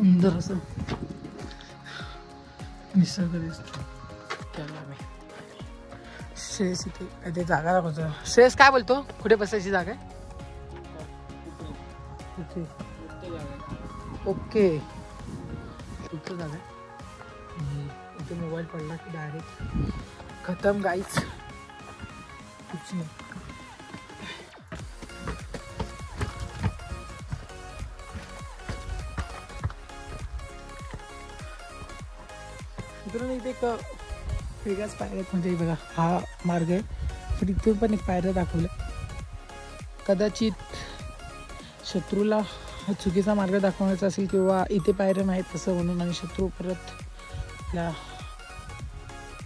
सुंदर असं निसर्ग दिसतो त्याला मी श्रेयस इथे ते जागा दाखवतो. श्रेयस काय बोलतो, कुठे बसायची जागा आहे? ओके कुठं जागा आहे? इथे मोबाईल पडला की डायरेक्ट खतम गाईच. कुछ नाही. इकडून इथे एक वेगळ्याच पायऱ्या म्हणजे बघा हा मार्ग आहे तर इथून पण एक पायऱ्या दाखवल्या. कदाचित शत्रूला हा चुकीचा मार्ग दाखवण्याचा असेल किंवा इथे पायऱ्या नाहीत तसं म्हणून आणि शत्रू परत या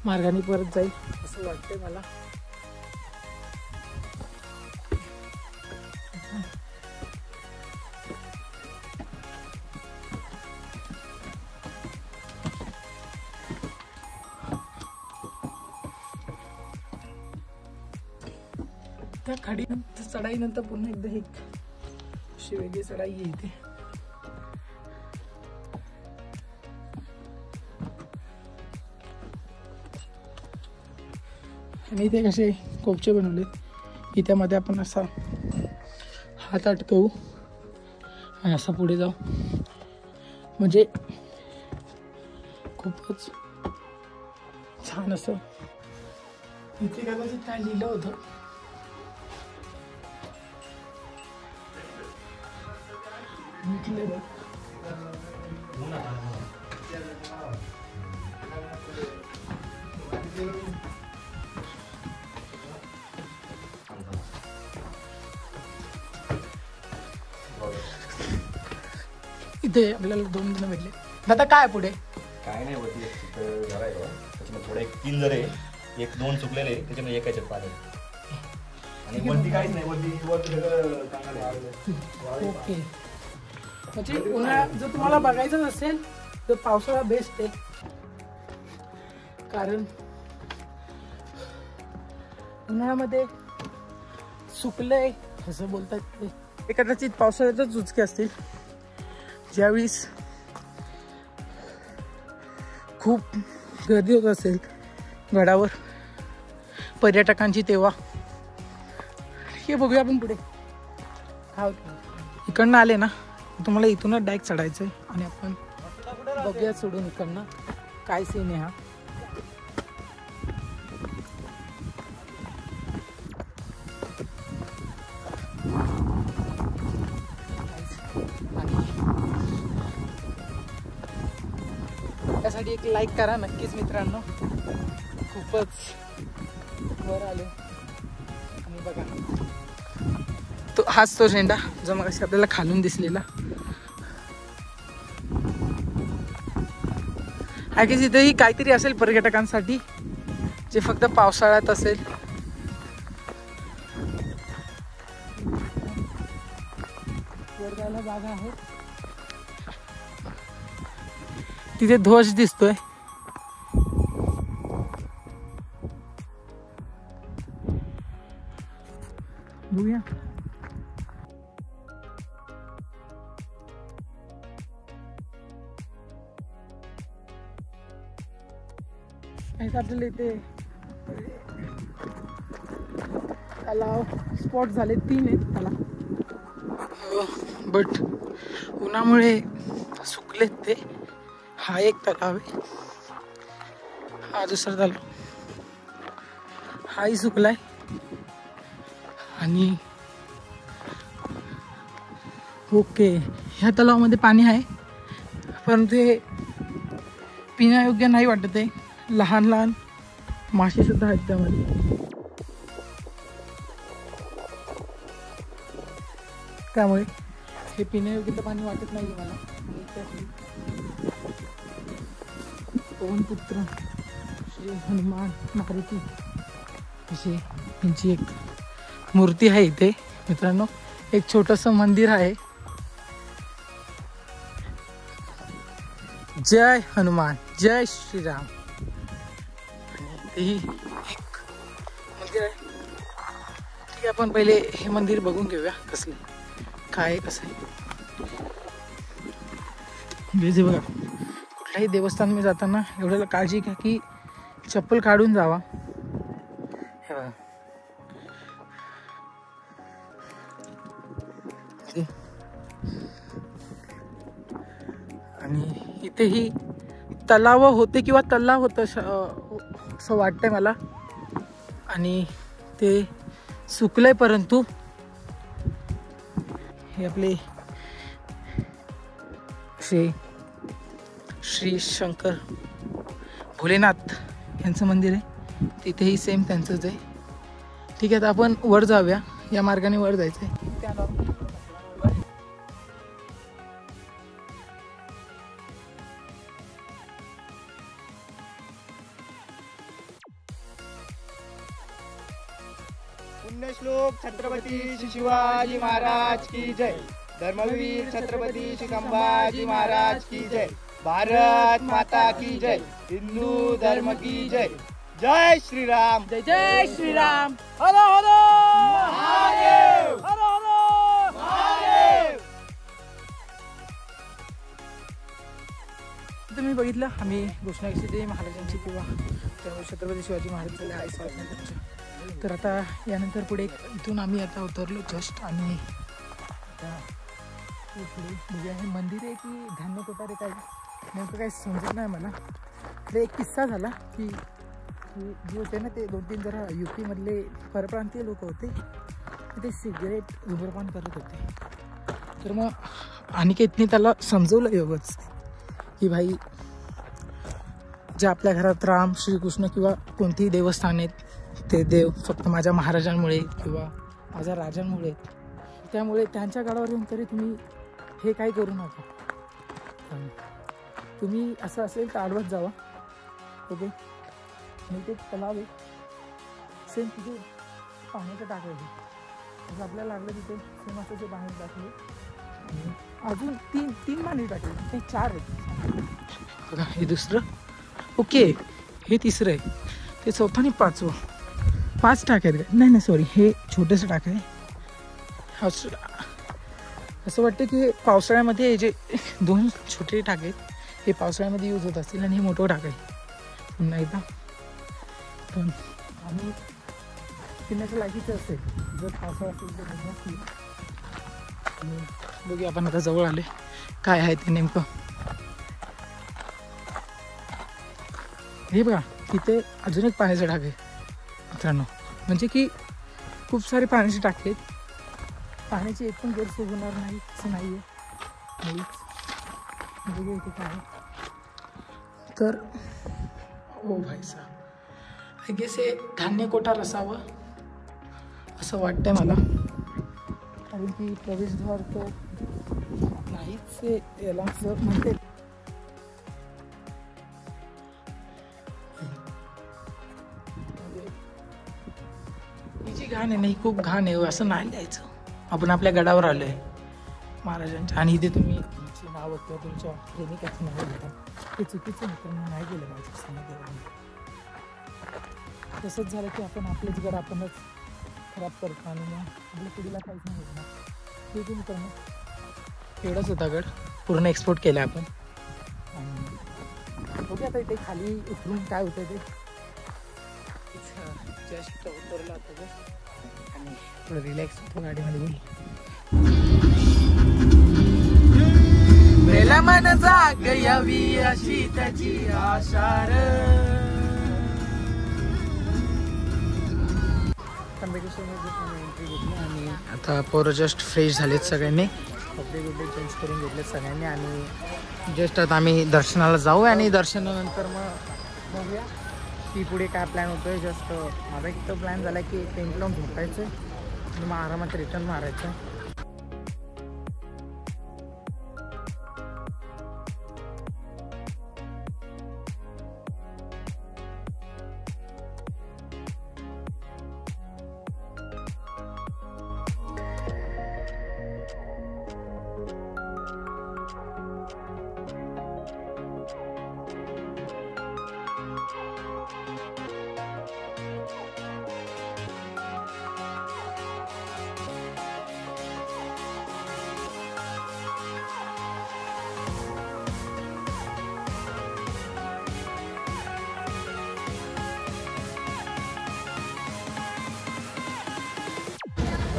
मार्गाने परत जाईल असं वाटतंय मला. त्या खाडी चढाईनंतर पुन्हा एकदा एक अशी वेगळी चढाई येते. आणि इथे कसे कोपचे बनवले की त्यामध्ये आपण असा हात अटकवू आणि असं पुढे जाऊ म्हणजे खूपच छान असं. इथे कदाचित काय लिहिलं होतं इथे आपल्याला 2 जण भेटले. दादा काय पुढे काय नाही होती घर आहे त्याच्यामध्ये थोडे 3 जर आहे 1-2 चुकलेले त्याच्यामध्ये एकाचे पाणी आणि वरती काहीच नाही. वरती ओके म्हणजे उन्हाळ्यात जर तुम्हाला बघायचं नसेल तर पावसाळा बेस्ट आहे कारण उन्हाळ्यामध्ये सुकलंय असं बोलतात ते कदाचित पावसाळ्यातच चुचके असतील ज्यावेळेस खूप गर्दी होत असेल गडावर पर्यटकांची तेव्हा. हे बघूया आपण पुढे हा इकडनं आले ना तुम्हाला इथूनच डायरेक्ट चढायचं आहे आणि आपण बघूया सोडून इकडनं काय सीन आहे हा. त्यासाठी एक लाईक करा नक्कीच मित्रांनो. खूपच वर आलो आणि बघा तो हाच तो झेंडा जो मग आपल्याला खालून दिसलेला आहे की तिथेही काहीतरी असेल पर्यटकांसाठी जे फक्त पावसाळ्यात असेल. वर जायला जागा आहे तिथे ध्वज दिसतोय. बघूया आपल्याला इथे तलाव स्पॉट झाले 3 आहेत तलाव बट उन्हामुळे सुकलेत ते. हा एक तलाव आहे हा दुसरा तलाव हाही सुकलाय आणि ओके ह्या तलावामध्ये पाणी आहे परंतु हे पिण्यायोग्य नाही वाटत आहे. लहान लहान मासे सुद्धा आहेत त्यामध्ये त्यामुळे हे पिण्यायोग्य पाणी वाटत नाही मला. पवनपुत्र श्री हनुमान मारुती अशी त्यांची एक मूर्ती आहे इथे मित्रांनो. एक छोटंसं मंदिर आहे. जय हनुमान जय श्रीराम. तेही एक मंदिर आहे. ठीक आहे आपण पहिले हे मंदिर बघून घेऊया कसले काय कसं आहे. बिझी बघा. कुठल्याही देवस्थान मी जाताना एवढ्याला काळजी घ्या की चप्पल काढून जावा. हे बघा आणि इथेही तलाव होते किंवा तलाव होतं असं वाटतंय मला. आणि ते सुकलंय, परंतु हे आपले श्री शंकर भोलेनाथ यांचं मंदिर आहे. तिथेही सेम त्यांचंच आहे. ठीक आहे, आता आपण वर जाऊया. या मार्गाने वर जायचं आहे. पुण्यश्लोक छत्रपती शिवाजी महाराज की जय. धर्मवीर छत्रपती संभाजी महाराज की जय. भारत माता की जय. हिंदू धर्म की जय. जय श्रीराम. जय जय श्रीराम. हर हर महादेव. हर हर महादेव. तुम्ही बघितलं आम्ही घोषणा केली महाराजांची किंवा छत्रपती शिवाजी महाराजांचे आई स्वातंत्र्याचे. तर आता यानंतर पुढे इथून आम्ही आता उतरलो जस्ट. आणि आता पुढे म्हणजे हे मंदिर आहे की धान्य कोठार आहे, काही नेमकं काही समजत नाही मला. तर एक किस्सा झाला की जे होते ना ते 2-3 जरा UP-मधले परप्रांतीय लोक होते. ते सिगरेट धूम्रपान करत होते. तर मग अनिकेतने त्याला समजवलं योगच की भाई, जे आपल्या घरात राम श्रीकृष्ण किंवा कोणतीही देवस्थान आहेत ते देव फक्त माझ्या महाराजांमुळे किंवा माझ्या राजांमुळे, त्यामुळे त्यांच्या गडावर येऊन तरी तुम्ही हे काही करू नका. तुम्ही असं असेल तर आडवत जावा. ओके, मी ते तलाव आहे सेम तिथे पाण्याचं टाकायचं. जसं आपल्याला लागलं तिथे सेम असं ते पाणी टाकले. अजून तीन पाणी टाकले, ते 4 आहेत बघा. हे दुसरं, ओके हे तिसरं आहे, ते चौथं आणि 5वं. 5 टाक आहेत का? नाही सॉरी, हे छोटंसं टाक आहे. असं वाटतं की पावसाळ्यामध्ये जे 2 छोटे टाक आहेत हे पावसाळ्यामध्ये यूज होत असतील आणि हे मोठं टाक आहे पुन्हा एकदा. पण आम्ही पिण्याच्या लायकीचं असेल जर पावसाळा असेल तर बघूया. आपण आता जवळ आले काय आहे ते नेमकं. हे बघा तिथे अजून एक पाण्याचं टाक आहे मित्रांनो. म्हणजे की खूप सारे पाण्याचे टाके आहेत. पाण्याची एक पण गैरसोय होणार नाही असं नाही आहे. बघूया इथे काय आहे. तर ओ भाई साहेब, आय गेस हे धान्य कोठार असावं असं वाटतंय मला. कारण की प्रवेशद्वार तर नाहीच याला असं म्हणते. हिची घाण आहे, नाही खूप घाण आहे असं नाही लिहायचं. आपण आपल्या गडावर आलो आहे महाराजांच्या, आणि इथे तुम्ही तुमची नावं किंवा तुमच्या प्रेमिकाची नावं घेतात. ते चुकीचं मित्रांनो नाही केलं पाहिजे समाजाला. तसंच झालं की आपण आपलेच गड आपणच खराब करतो आणि मग आपल्या पिढीला काहीच नाही होत ना. ठीक आहे मित्रांनो, एवढाच होता गड, पूर्ण एक्सपोर्ट केला आपण. आणि बघूया आता इथे खाली उतरून काय होतं ते. जस्ट उतरलं आता आणि थोडं रिलॅक्स होतो गाडीमध्ये. बोल मेला मन जाग यावी अशी त्याची आशार. एंट्री घेतली आणि आता पोरं जस्ट फ्रेश झालेत सगळ्यांनी. कपडे चेंज करून घेतलेत सगळ्यांनी. आणि जस्ट आता आम्ही दर्शनाला जाऊ आणि दर्शनानंतर मग बघूया की पुढे काय प्लॅन होतो आहे. जस्ट माझा एक तर प्लॅन झाला की टेंट लावून झोपायचं आणि मग आरामात रिटर्न मारायचं.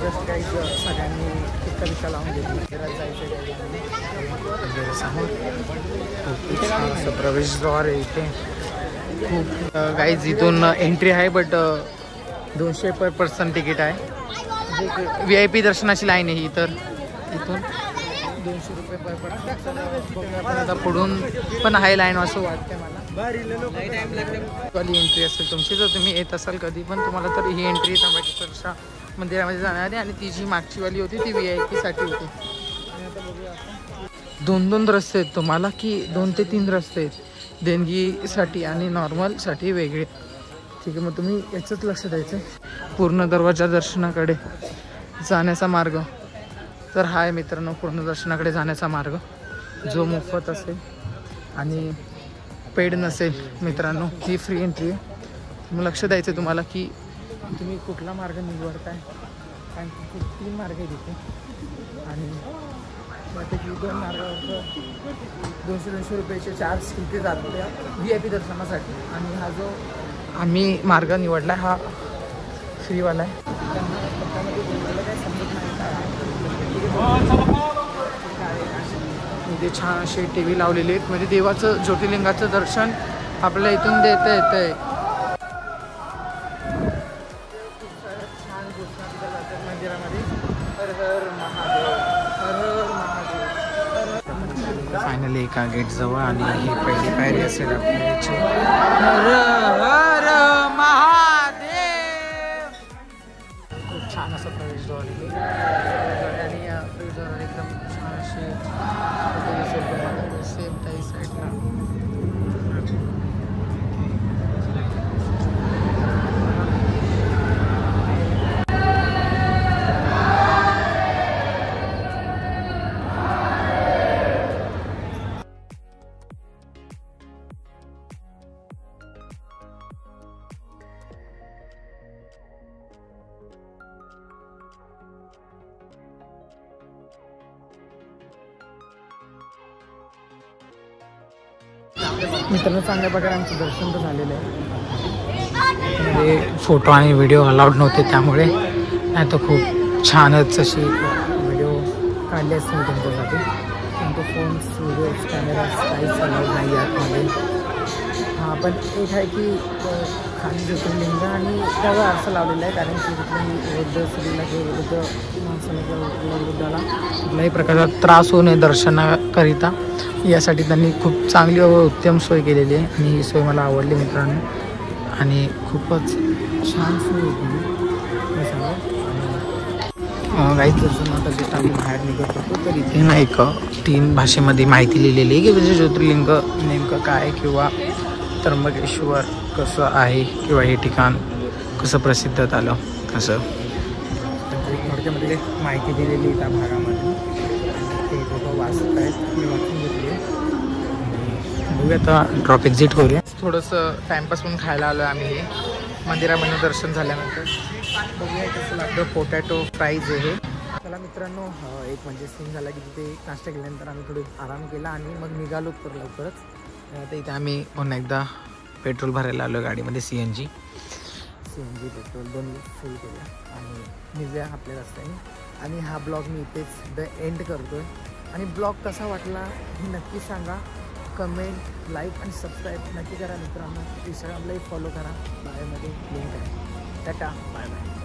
जस्ट काही सगळ्यांनी टिक्का लावून घेतली. मंदिरात जायचं समोर खूप छान असं प्रवेशद्वार आहे इथे. खूप गाईज इथून एंट्री आहे बट 200 पर पर्सन तिकीट आहे. VIP दर्शनाची लाईन आहे ही. तर इथून 200 रुपये पर पर्सन. आता पुढून पण आहे लाईन असं वाटतं मला. एंट्री असेल तुमची जर तुम्ही येत असाल कधी पण तुम्हाला तर ही एंट्री त्र्यंबकेश्वरच्या मंदिरामध्ये जाणार आहे. आणि ती जी मागची वाली होती ती VIP साठी होती. आणि आता बघूया आपण 2 रस्ते आहेत तुम्हाला की 2 ते 3 रस्ते आहेत देणगीसाठी आणि नॉर्मलसाठी वेगळे. ठीक आहे मग तुम्ही याचंच लक्ष द्यायचं. पूर्ण दरवाजा दर्शनाकडे जाण्याचा मार्ग तर हा आहे मित्रांनो. पूर्ण दर्शनाकडे जाण्याचा मार्ग जो मोफत असेल आणि पेड नसेल मित्रांनो. ही फ्री एंट्री आहे. मग लक्ष द्यायचं तुम्हाला की तुम्ही कुठला मार्ग निवडताय. कारण की खूप 3 मार्ग आहे तिथे आणि त्यापैकी 2 मार्गावर 200 रुपयाचे चार्ज इथे जातो त्या VIP दर्शनासाठी. आणि हा जो आम्ही मार्ग निवडला हा फ्रीवाला आहे. इथे छान असे TV लावलेले आहेत. म्हणजे देवाचं ज्योतिर्लिंगाचं दर्शन आपल्याला इथून देता येतं आहे. छान घोषणा दिल्या जातात मंदिरामध्ये. हर हर महादेव, हर हर महादेव. फायनली एका गेटजवळ आणि ही पहिली पायरी असेल आपल्याची. हर हर महादेव. खूप छान असं प्रवेशद्वार आणि या प्रवेशद्वाराला एकदम छान असे सेम त्या साईडला मित्रांनो. चांगल्या प्रकारे आमचं दर्शन तर झालेलं आहे. म्हणजे फोटो आणि व्हिडिओ अलाउड नव्हते त्यामुळे. नाही तर खूप छानच अशी व्हिडिओ काढले असते मी तुमच्यासाठी. तुमचे फोन्स व्हिडिओज कॅमेराज काहीच अलाउड नाही आतमध्ये. हां पण एक आहे की खाली ज्योतिर्लिंग आणि त्यावर असं लावलेलं आहे कारण की कुठल्याही वृद्ध स्त्रीला किंवा वृद्ध माणसाला किंवा वृद्धाला कुठल्याही प्रकारचा त्रास होऊ नये दर्शनाकरिता यासाठी त्यांनी खूप चांगली व उत्तम सोय केलेली आहे. आणि ही सोय मला आवडली मित्रांनो. आणि खूपच छान सोय होती काही दर्शन. आता जस्ट आम्ही बाहेर निघत होतो तर इथे ना एक 3 भाषेमध्ये माहिती लिहिलेली आहे की म्हणजे ज्योतिर्लिंग नेमकं काय किंवा त्र्यंबकेश्वर कसं आहे किंवा हे ठिकाण कसं प्रसिद्ध झालं असं थोडक्यामध्ये माहिती दिलेली त्या भागामध्ये. ते लोकं वाचत आहेत. मी वाचून घेतली. बघूया आता ड्रॉप एक्झिट करूया. थोडंसं टाईमपास म्हणून खायला आलो आम्ही हे मंदिरामध्ये दर्शन झाल्यानंतर. बघूया कसं लागतं. पोटॅटो फ्राईज आहे. चला मित्रांनो एक म्हणजे सीन झाला की तिथे नाश्ता केल्यानंतर आम्ही थोडे आराम केला आणि मग निघालो तर लवकरच. आता इथे आम्ही पुन्हा एकदा पेट्रोल भरायला आलो गाडीमध्ये. CNG पेट्रोल दोन्ही फुल केलं आणि निघूया आपल्या रस्त्याने. आणि हा ब्लॉग मी इथेच एंड करतो आहे. आणि ब्लॉग कसा वाटला हे नक्की सांगा. कमेंट लाईक आणि सबस्क्राईब नक्की करा मित्रांनो. इंस्टाग्रामलाही फॉलो करा. बायोमध्ये लिंक आहे. Tata bye bye.